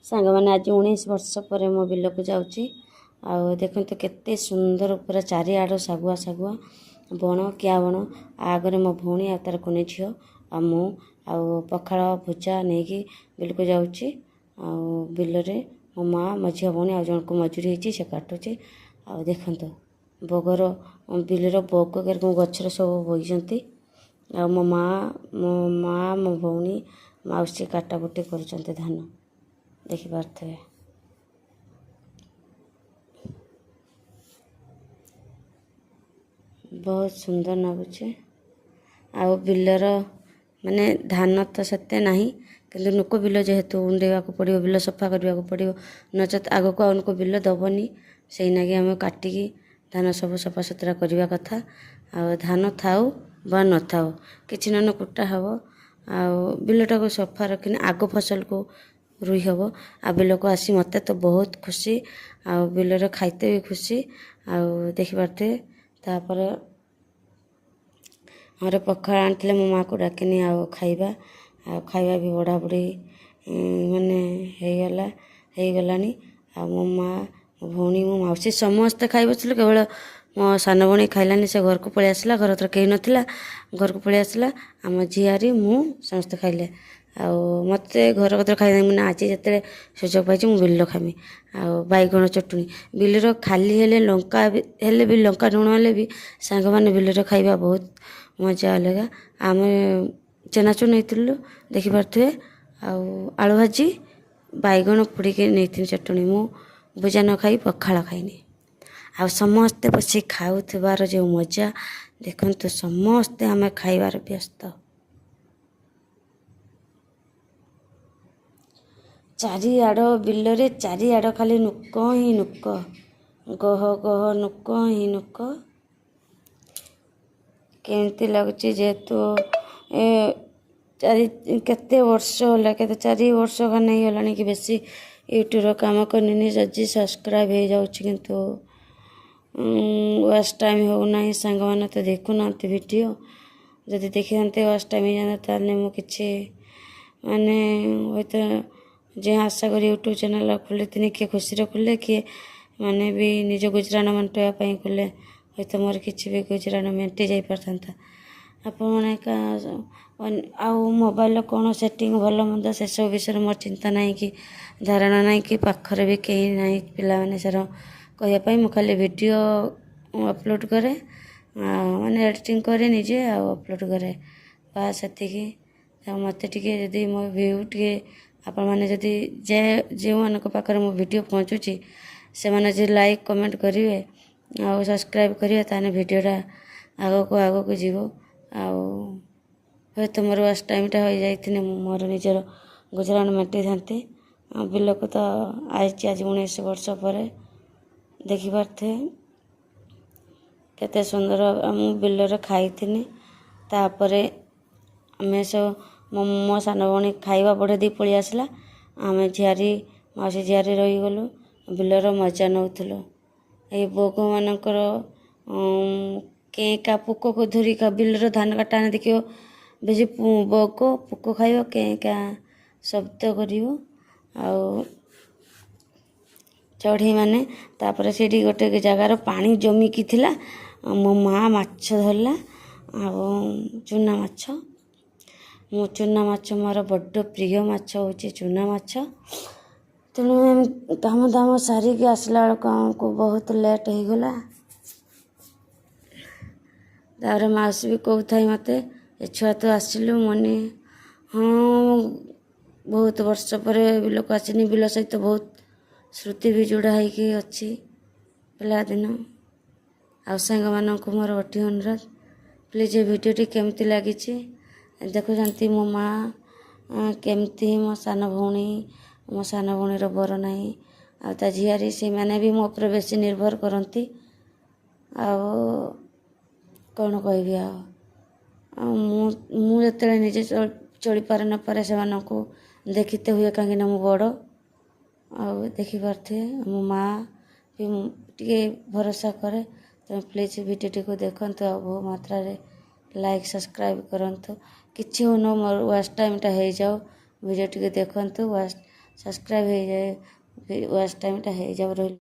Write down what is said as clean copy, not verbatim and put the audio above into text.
ସାଙ୍ଗମାନେ ଆଜି 19 ବର୍ଷ ପରେ ମୋ ବିଲକୁ ଯାଉଛି। ଆଉ ଦେଖନ୍ତୁ କେତେ ସୁନ୍ଦର ପୁରା ଚାରିଆଡ଼ ଶାଗୁଆ ଶାଗୁଆ ବଣ କିଆ ବଣ। ଆଗରେ ମୋ ଭଉଣୀ ଆଉ ତାର କୁନି ଝିଅ ଆଉ ମୁଁ ଆଉ ପଖାଳ ଭୁଜା ନେଇକି ବିଲକୁ ଯାଉଛି। ଆଉ ବିଲରେ ମୋ ମାଆ ମୋ ଝିଅ ଭଉଣୀ ଆଉ ଜଣକୁ ମଜୁରୀ ହେଇଛି ସେ କାଟୁଛି। ଆଉ ଦେଖନ୍ତୁ ବଗର ବିଲର ବଗ କେରକମ ଗଛରେ ସବୁ ବଇଛନ୍ତି। ଆଉ ମୋ ମାଆ ମୋ ଭଉଣୀ ମାଉସୀ କାଟାକୁଟି କରୁଛନ୍ତି ଧାନ ଦେଖିପାରୁଥିବେ। ବହୁତ ସୁନ୍ଦର ଲାଗୁଛି। ଆଉ ବିଲର ମାନେ ଧାନ ତ ସେତେ ନାହିଁ କିନ୍ତୁ ଲୋକ ବିଲ ଯେହେତୁ ଉଣ୍ଡେଇବାକୁ ପଡ଼ିବ, ବିଲ ସଫା କରିବାକୁ ପଡ଼ିବ, ନଚେତ୍ ଆଗକୁ ଆଉ ଲୋକ ବିଲ ଦେବନି। ସେଇନାଗି ଆମେ କାଟିକି ଧାନ ସବୁ ସଫାସୁତୁରା କରିବା କଥା। ଆଉ ଧାନ ଥାଉ ବା ନଥାଉ କିଛି ନହେଲେ କୁଟା ହେବ। ଆଉ ବିଲଟାକୁ ସଫା ରଖିନି ଆଗ ଫସଲକୁ ରୁଇ ହେବ। ଆଉ ବିଲକୁ ଆସି ମୋତେ ତ ବହୁତ ଖୁସି। ଆଉ ବିଲରେ ଖାଇତେ ବି ଖୁସି। ଆଉ ଦେଖିପାରୁଥିବେ। ତାପରେ ଆମର ପଖାଳ ଆଣିଥିଲେ ମୋ ମାଆକୁ ଡାକିନି ଆଉ ଖାଇବା ବି ବଢ଼ାବୁଢ଼ି ମାନେ ହେଇଗଲାଣି। ଆଉ ମୋ ମାଆ ମୋ ଭଉଣୀ ମୋ ମାଉସୀ ସମସ୍ତେ ଖାଇ ବସିଥିଲୁ, କେବଳ ମୋ ସାନ ଭଉଣୀ ଖାଇଲାନି। ସେ ଘରକୁ ପଳେଇ ଆସିଲା, ଘର ତ କେହି ନଥିଲା, ଘରକୁ ପଳେଇ ଆସିଲା। ଆମ ଝିଆରୀ ମୁଁ ସମସ୍ତେ ଖାଇଲେ। ଆଉ ମୋତେ ଘର କତିରେ ଖାଇଦେବି ମାନେ ଆଜି ଯେତେବେଳେ ସୁଯୋଗ ପାଇଛି ମୁଁ ବିଲ ଖାଇମି। ଆଉ ବାଇଗଣ ଚଟୁଣି ବିଲର ଖାଲି ହେଲେ ଲଙ୍କା ହେଲେ ବି ଲଙ୍କା ଲୁଣ ହେଲେ ବି ସାଙ୍ଗମାନେ ବିଲରେ ଖାଇବା ବହୁତ ମଜା ଅଲଗା। ଆମେ ଚେନାଚୁର ନେଇଥିଲୁ ଦେଖିପାରୁଥିବେ। ଆଉ ଆଳୁ ଭାଜି ବାଇଗଣ ପୋଡ଼ିକି ନେଇଥିଲି ଚଟୁଣି। ମୁଁ ଭୁଜା ନ ଖାଇ ପଖାଳ ଖାଇନି। ଆଉ ସମସ୍ତେ ବସି ଖାଉଥିବାର ଯେଉଁ ମଜା ଦେଖନ୍ତୁ। ସମସ୍ତେ ଆମେ ଖାଇବାର ବ୍ୟସ୍ତ। ଚାରିଆଡ଼ ବିଲରେ ଚାରିଆଡ଼ ଖାଲି ନୁକ ହିଁ ନୁକ, ଗହ ଗହ ନୁକ ହିଁ ନୁକ। କେମିତି ଲାଗୁଛି ଯେହେତୁ କେତେ ବର୍ଷ ହେଲା, କେତେ 4 ବର୍ଷ ଖଣ୍ଡେ ହେଇଗଲାଣି କି ବେଶୀ ୟୁଟ୍ୟୁବର କାମ କରିନି। ଯଦି ସବସ୍କ୍ରାଇବ୍ ହେଇଯାଉଛି କିନ୍ତୁ ୱାଚ୍ ଟାଇମ୍ ହେଉନାହିଁ। ସାଙ୍ଗମାନେ ତ ଦେଖୁନାହାନ୍ତି ଭିଡ଼ିଓ। ଯଦି ଦେଖିଥାନ୍ତେ ୱାଚ୍ ଟାଇମ୍ ହେଇଯାନ୍ତା ତାହେଲେ ମୁଁ କିଛି ମାନେ ହୁଏତ ଯେ ଆଶା କରି ୟୁଟ୍ୟୁବ୍ ଚ୍ୟାନେଲ୍ ଖୋଲିଥିଲି, କିଏ ଖୁସିରେ ଖୋଲେ, କିଏ ମାନେ ବି ନିଜ ଗୁଜୁରାଣ ମେଣ୍ଟାଇବା ପାଇଁ ଖୋଲେ। ହୁଏତ ମୋର କିଛି ବି ଗୁଜୁରାଣ ମେଣ୍ଟି ଯାଇପାରିଥାନ୍ତା। ଆପଣମାନେ ଆଉ ମୋବାଇଲର କ'ଣ ସେଟିଂ ଭଲ ମନ୍ଦ ସେସବୁ ବିଷୟରେ ମୋର ଚିନ୍ତା ନାହିଁ କି ଧାରଣା ନାହିଁ, କି ପାଖରେ ବି କେହି ନାହିଁ ପିଲାମାନେ ସାର କହିବା ପାଇଁ। ମୁଁ ଖାଲି ଭିଡ଼ିଓ ଅପଲୋଡ଼ କରେ, ମାନେ ଏଡ଼ିଟିଂ କରେ ନିଜେ ଆଉ ଅପଲୋଡ଼ କରେ, ବାସ୍ ସେତିକି। ଆଉ ମୋତେ ଟିକେ ଯଦି ମୋ ଭିଉ ଟିକେ ଆପଣମାନେ ଯଦି ଯେଉଁମାନଙ୍କ ପାଖରେ ମୋ ଭିଡ଼ିଓ ପହଞ୍ଚୁଛି ସେମାନେ ଯଦି ଲାଇକ୍ କମେଣ୍ଟ କରିବେ ଆଉ ସବସ୍କ୍ରାଇବ୍ କରିବେ ତାହେଲେ ଭିଡ଼ିଓଟା ଆଗକୁ ଯିବ। ଆଉ ହୁଏତ ମୋର ୱାଚ୍ ଟାଇମ୍ଟା ହୋଇଯାଇଥିଲେ ମୁଁ ମୋର ନିଜର ଗୁଜୁରାଣ ମେଣ୍ଟାଇଥାନ୍ତି। ଆଉ ବିଲକୁ ତ ଆସିଛି ଆଜି 19 ବର୍ଷ ପରେ ଦେଖିପାରୁଥିବେ କେତେ ସୁନ୍ଦର। ମୁଁ ବିଲରେ ଖାଇଥିଲି। ତାପରେ ଆମେ ସବୁ ମୋ ସାନ ଭଉଣୀ ଖାଇବା ବଢ଼େଇ ଦେଇ ପଳେଇ ଆସିଲା। ଆମେ ମାଉସୀ ଝିଆରୀ ରହିଗଲୁ, ବିଲର ମଜା ନେଉଥିଲୁ। ଏଇ ବଗମାନଙ୍କର କେଁ କା ପୋକକୁ ଧରିକା ବିଲର ଧାନ କାଟାଣି ଦେଖିବ ବେଶୀ ବଗ ପୋକ ଖାଇବ, କେଁ କା ଶବ୍ଦ କରିବ। ଆଉ ଚଢ଼େଇମାନେ ତାପରେ ସେଇଠି ଗୋଟେ ଜାଗାର ପାଣି ଜମିକି ଥିଲା। ମୋ ମାଆ ମାଛ ଧରିଲା ଆଉ ଚୁନା ମାଛ। ଚୁନା ମାଛ ମୋର ବଡ଼ ପ୍ରିୟ ମାଛ ହେଉଛି ଚୁନା ମାଛ। ତେଣୁ କାମ ଦାମ ସାରିକି ଆସିଲା ବେଳକୁ ଆମକୁ ବହୁତ ଲେଟ୍ ହେଇଗଲା। ତାପରେ ମାଉସୀ ବି କହୁଥାଏ ମୋତେ, ଏ ଛୁଆ ତୁ ଆସିଲୁ। ମନେ ହଁ, ବହୁତ ବର୍ଷ ପରେ ବିଲକୁ ଆସିନି। ବିଲ ସହିତ ବହୁତ ସ୍ମୃତି ବି ଯୋଡ଼ା ହେଇକି ଅଛି ପିଲାଦିନ। ଆଉ ସାଙ୍ଗମାନଙ୍କୁ ମୋର ଗୋଟିଏ ଅନୁରୋଧ, ପ୍ଲିଜ୍ ଏ ଭିଡ଼ିଓଟି କେମିତି ଲାଗିଛି ଦେଖୁଛନ୍ତି। ମୋ ମାଆ କେମିତି ମୋ ସାନ ଭଉଣୀର ବର ନାହିଁ ଆଉ ତା ଝିଆରୀ, ସେମାନେ ବି ମୋ ଉପରେ ବେଶୀ ନିର୍ଭର କରନ୍ତି। ଆଉ କ'ଣ କହିବି ଆଉ ମୁଁ ଯେତେବେଳେ ନିଜେ ଚଳିପାରେ ନପାରେ ସେମାନଙ୍କୁ ଦେଖିତେ ହୁଏ, କାହିଁକିନା ମୁଁ ବଡ଼। ଆଉ ଦେଖିପାରୁଥିବେ ମୋ ମାଆ ବି ଟିକେ ଭରସା କରେ। ତେଣୁ ପ୍ଲିଜ୍ ଭିଡ଼ିଓଟିକୁ ଦେଖନ୍ତୁ ଆଉ ବହୁ ମାତ୍ରାରେ ଲାଇକ୍ ସବସ୍କ୍ରାଇବ୍ କରନ୍ତୁ। କିଛି ହେଉନ ମୋର ୱାଚ୍ ଟାଇମ୍ଟା ହେଇଯାଉ, ଭିଡ଼ିଓଟିକୁ ଦେଖନ୍ତୁ, ସବସ୍କ୍ରାଇବ୍ ହେଇଯାଏ ୱାଚ୍ ଟାଇମ୍ଟା ହେଇଯାଉ ରହିଲି।